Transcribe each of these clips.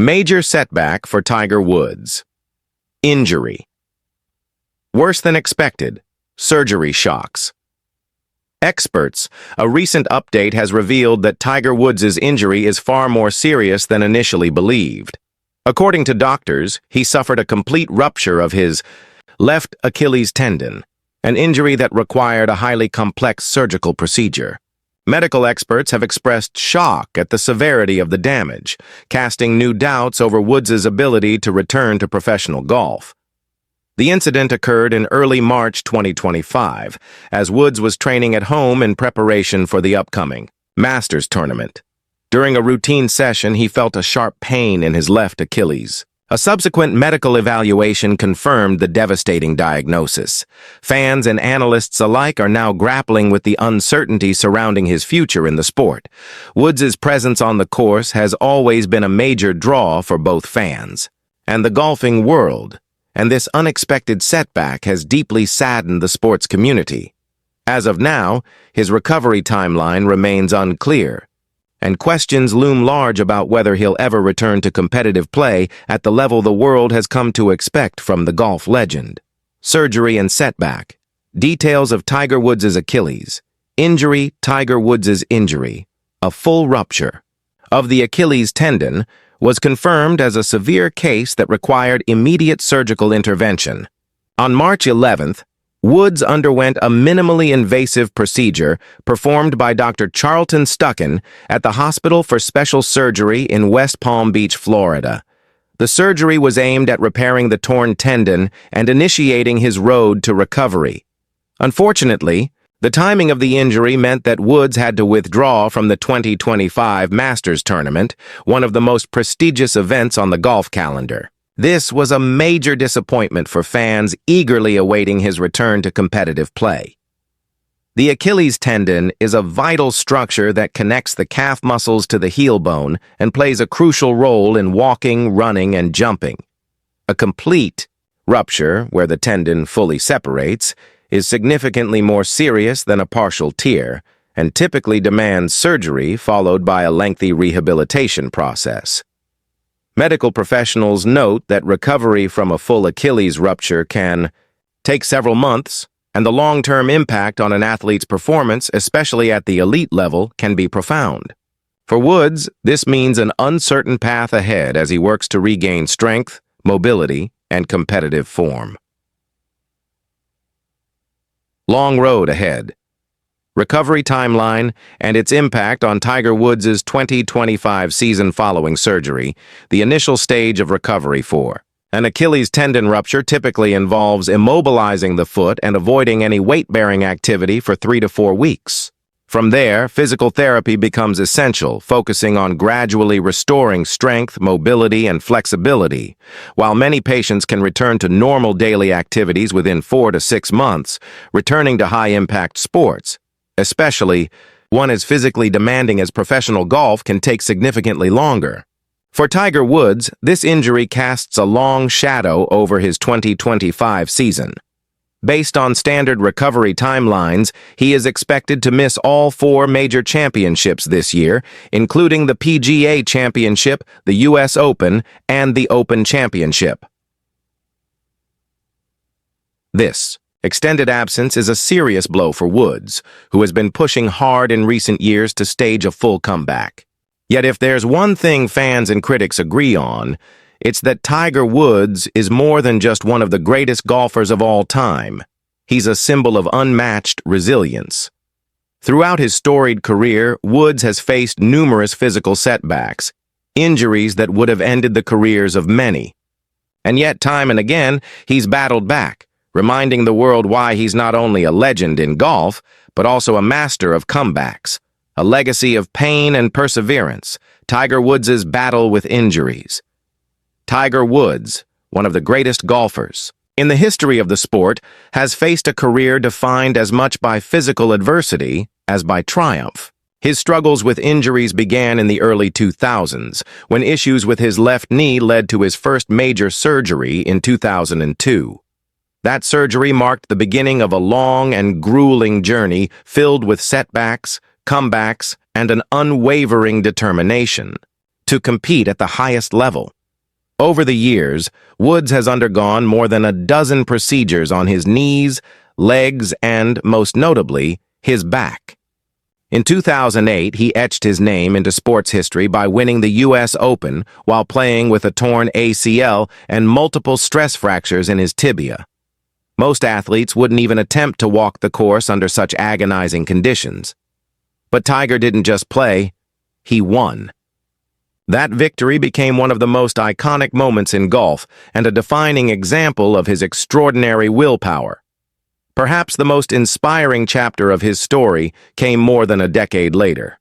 Major setback for Tiger Woods. Injury. Worse than expected. Surgery shocks. Experts, a recent update has revealed that Tiger Woods' injury is far more serious than initially believed. According to doctors, he suffered a complete rupture of his left Achilles tendon, an injury that required a highly complex surgical procedure. Medical experts have expressed shock at the severity of the damage, casting new doubts over Woods' ability to return to professional golf. The incident occurred in early March 2025, as Woods was training at home in preparation for the upcoming Masters tournament. During a routine session, he felt a sharp pain in his left Achilles. A subsequent medical evaluation confirmed the devastating diagnosis. Fans and analysts alike are now grappling with the uncertainty surrounding his future in the sport. Woods' presence on the course has always been a major draw for both fans and the golfing world, and this unexpected setback has deeply saddened the sports community. As of now, his recovery timeline remains unclear, and questions loom large about whether he'll ever return to competitive play at the level the world has come to expect from the golf legend. Surgery and setback. Details of Tiger Woods' Achilles. Injury, Tiger Woods' injury. A full rupture of the Achilles tendon was confirmed as a severe case that required immediate surgical intervention. On March 11th, Woods underwent a minimally invasive procedure performed by Dr. Charlton Stucken at the Hospital for Special Surgery in West Palm Beach, Florida. The surgery was aimed at repairing the torn tendon and initiating his road to recovery. Unfortunately, the timing of the injury meant that Woods had to withdraw from the 2025 Masters tournament, one of the most prestigious events on the golf calendar. This was a major disappointment for fans eagerly awaiting his return to competitive play. The Achilles tendon is a vital structure that connects the calf muscles to the heel bone and plays a crucial role in walking, running, and jumping. A complete rupture, where the tendon fully separates, is significantly more serious than a partial tear and typically demands surgery followed by a lengthy rehabilitation process. Medical professionals note that recovery from a full Achilles rupture can take several months, and the long-term impact on an athlete's performance, especially at the elite level, can be profound. For Woods, this means an uncertain path ahead as he works to regain strength, mobility, and competitive form. Long road ahead. Recovery timeline and its impact on Tiger Woods' 2025 season following surgery. The initial stage of recovery for an Achilles tendon rupture typically involves immobilizing the foot and avoiding any weight-bearing activity for 3 to 4 weeks. From there, physical therapy becomes essential, focusing on gradually restoring strength, mobility, and flexibility. While many patients can return to normal daily activities within 4 to 6 months, returning to high-impact sports, especially one as physically demanding as professional golf, can take significantly longer. For Tiger Woods, this injury casts a long shadow over his 2025 season. Based on standard recovery timelines, he is expected to miss all 4 major championships this year, including the PGA Championship, the US Open, and the Open Championship. This extended absence is a serious blow for Woods, who has been pushing hard in recent years to stage a full comeback. Yet if there's one thing fans and critics agree on, it's that Tiger Woods is more than just one of the greatest golfers of all time. He's a symbol of unmatched resilience. Throughout his storied career, Woods has faced numerous physical setbacks, injuries that would have ended the careers of many. And yet, time and again, he's battled back, reminding the world why he's not only a legend in golf, but also a master of comebacks, a legacy of pain and perseverance. Tiger Woods' battle with injuries. Tiger Woods, one of the greatest golfers in the history of the sport, has faced a career defined as much by physical adversity as by triumph. His struggles with injuries began in the early 2000s, when issues with his left knee led to his first major surgery in 2002. That surgery marked the beginning of a long and grueling journey filled with setbacks, comebacks, and an unwavering determination. to compete at the highest level. Over the years, Woods has undergone more than a dozen procedures on his knees, legs, and, most notably, his back. In 2008, he etched his name into sports history by winning the U.S. Open while playing with a torn ACL and multiple stress fractures in his tibia. Most athletes wouldn't even attempt to walk the course under such agonizing conditions. But Tiger didn't just play, he won. That victory became one of the most iconic moments in golf and a defining example of his extraordinary willpower. Perhaps the most inspiring chapter of his story came more than a decade later.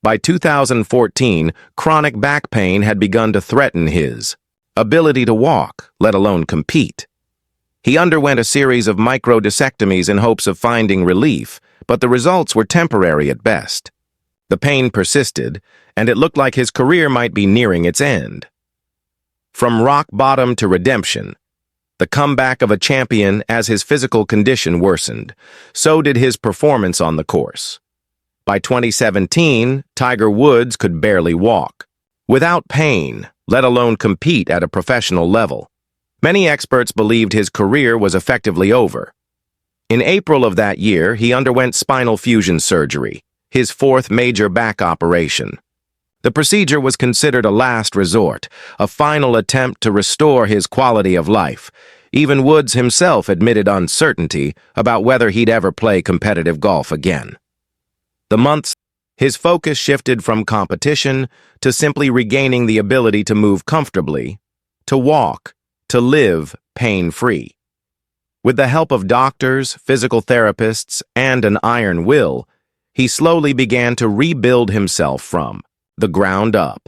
By 2014, chronic back pain had begun to threaten his ability to walk, let alone compete. He underwent a series of microdiscectomies in hopes of finding relief, but the results were temporary at best. The pain persisted, and it looked like his career might be nearing its end. From rock bottom to redemption, the comeback of a champion as his physical condition worsened, so did his performance on the course. By 2017, Tiger Woods could barely walk, without pain, let alone compete at a professional level. Many experts believed his career was effectively over. In April of that year, he underwent spinal fusion surgery, his fourth major back operation. The procedure was considered a last resort, a final attempt to restore his quality of life. Even Woods himself admitted uncertainty about whether he'd ever play competitive golf again. The months, his focus shifted from competition to simply regaining the ability to move comfortably, to walk, to live pain-free. With the help of doctors, physical therapists, and an iron will, he slowly began to rebuild himself from the ground up.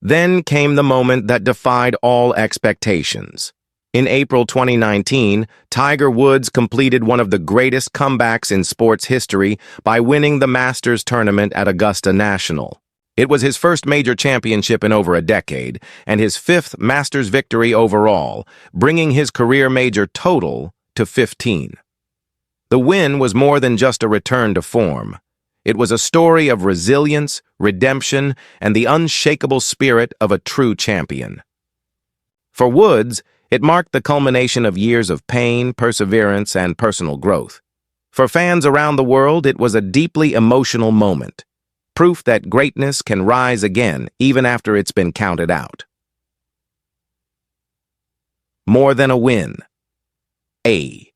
Then came the moment that defied all expectations. In April 2019, Tiger Woods completed one of the greatest comebacks in sports history by winning the Masters tournament at Augusta National. It was his first major championship in over a decade, and his fifth Masters victory overall, bringing his career major total to 15. The win was more than just a return to form. It was a story of resilience, redemption, and the unshakable spirit of a true champion. For Woods, it marked the culmination of years of pain, perseverance, and personal growth. For fans around the world, it was a deeply emotional moment, proof that greatness can rise again even after it's been counted out. More than a win. A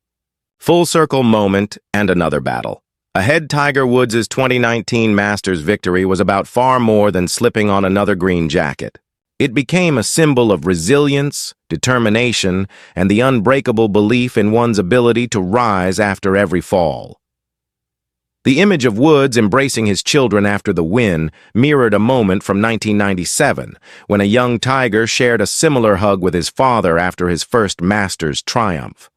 full circle moment and another battle. Ahead, Tiger Woods' 2019 Masters victory was about far more than slipping on another green jacket. It became a symbol of resilience, determination, and the unbreakable belief in one's ability to rise after every fall. The image of Woods embracing his children after the win mirrored a moment from 1997, when a young Tiger shared a similar hug with his father after his first Masters triumph.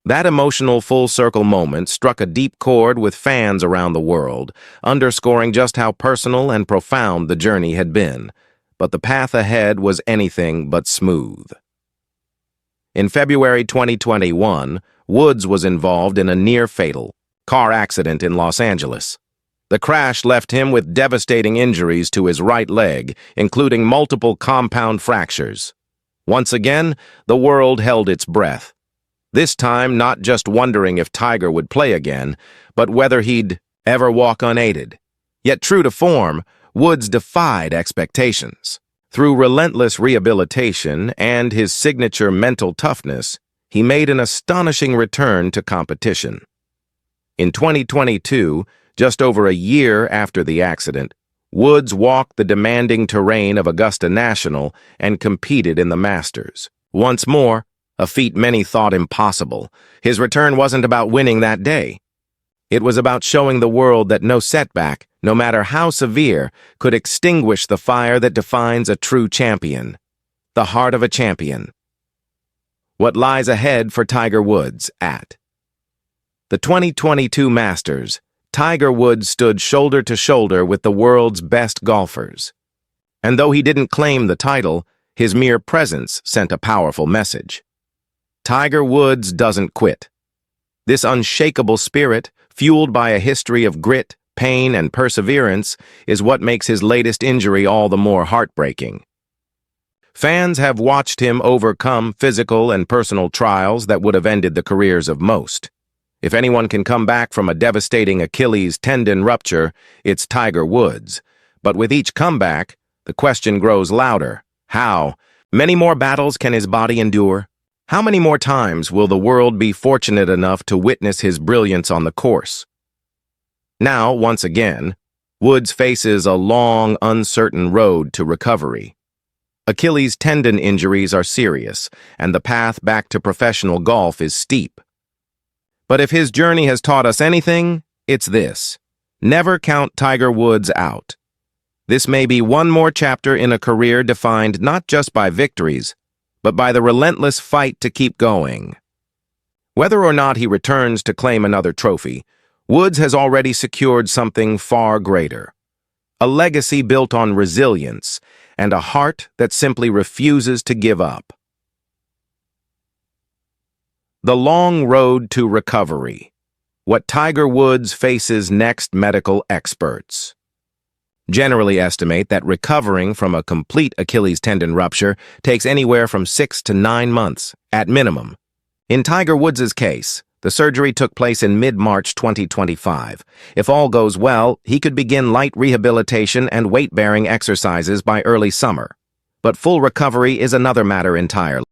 That emotional full-circle moment struck a deep chord with fans around the world, underscoring just how personal and profound the journey had been. But the path ahead was anything but smooth. In February 2021, Woods was involved in a near-fatal car accident in Los Angeles. The crash left him with devastating injuries to his right leg, including multiple compound fractures. Once again, the world held its breath. This time, not just wondering if Tiger would play again, but whether he'd ever walk unaided. Yet true to form, Woods defied expectations. Through relentless rehabilitation and his signature mental toughness, he made an astonishing return to competition. In 2022, just over a year after the accident, Woods walked the demanding terrain of Augusta National and competed in the Masters. Once more, a feat many thought impossible, his return wasn't about winning that day. It was about showing the world that no setback, no matter how severe, could extinguish the fire that defines a true champion. The heart of a champion. What lies ahead for Tiger Woods at the 2022 Masters, Tiger Woods stood shoulder to shoulder with the world's best golfers. And though he didn't claim the title, his mere presence sent a powerful message. Tiger Woods doesn't quit. This unshakable spirit, fueled by a history of grit, pain and perseverance is what makes his latest injury all the more heartbreaking. Fans have watched him overcome physical and personal trials that would have ended the careers of most. If anyone can come back from a devastating Achilles tendon rupture, it's Tiger Woods. But with each comeback, the question grows louder. How? Many more battles can his body endure? How many more times will the world be fortunate enough to witness his brilliance on the course? Now, once again, Woods faces a long, uncertain road to recovery. Achilles tendon injuries are serious, and the path back to professional golf is steep. But if his journey has taught us anything, it's this: never count Tiger Woods out. This may be one more chapter in a career defined not just by victories, but by the relentless fight to keep going. Whether or not he returns to claim another trophy, Woods has already secured something far greater: a legacy built on resilience and a heart that simply refuses to give up. The long road to recovery. What Tiger Woods faces next. Medical experts generally estimate that recovering from a complete Achilles tendon rupture takes anywhere from 6 to 9 months, at minimum. In Tiger Woods' case, the surgery took place in mid-March 2025. If all goes well, he could begin light rehabilitation and weight-bearing exercises by early summer. But full recovery is another matter entirely.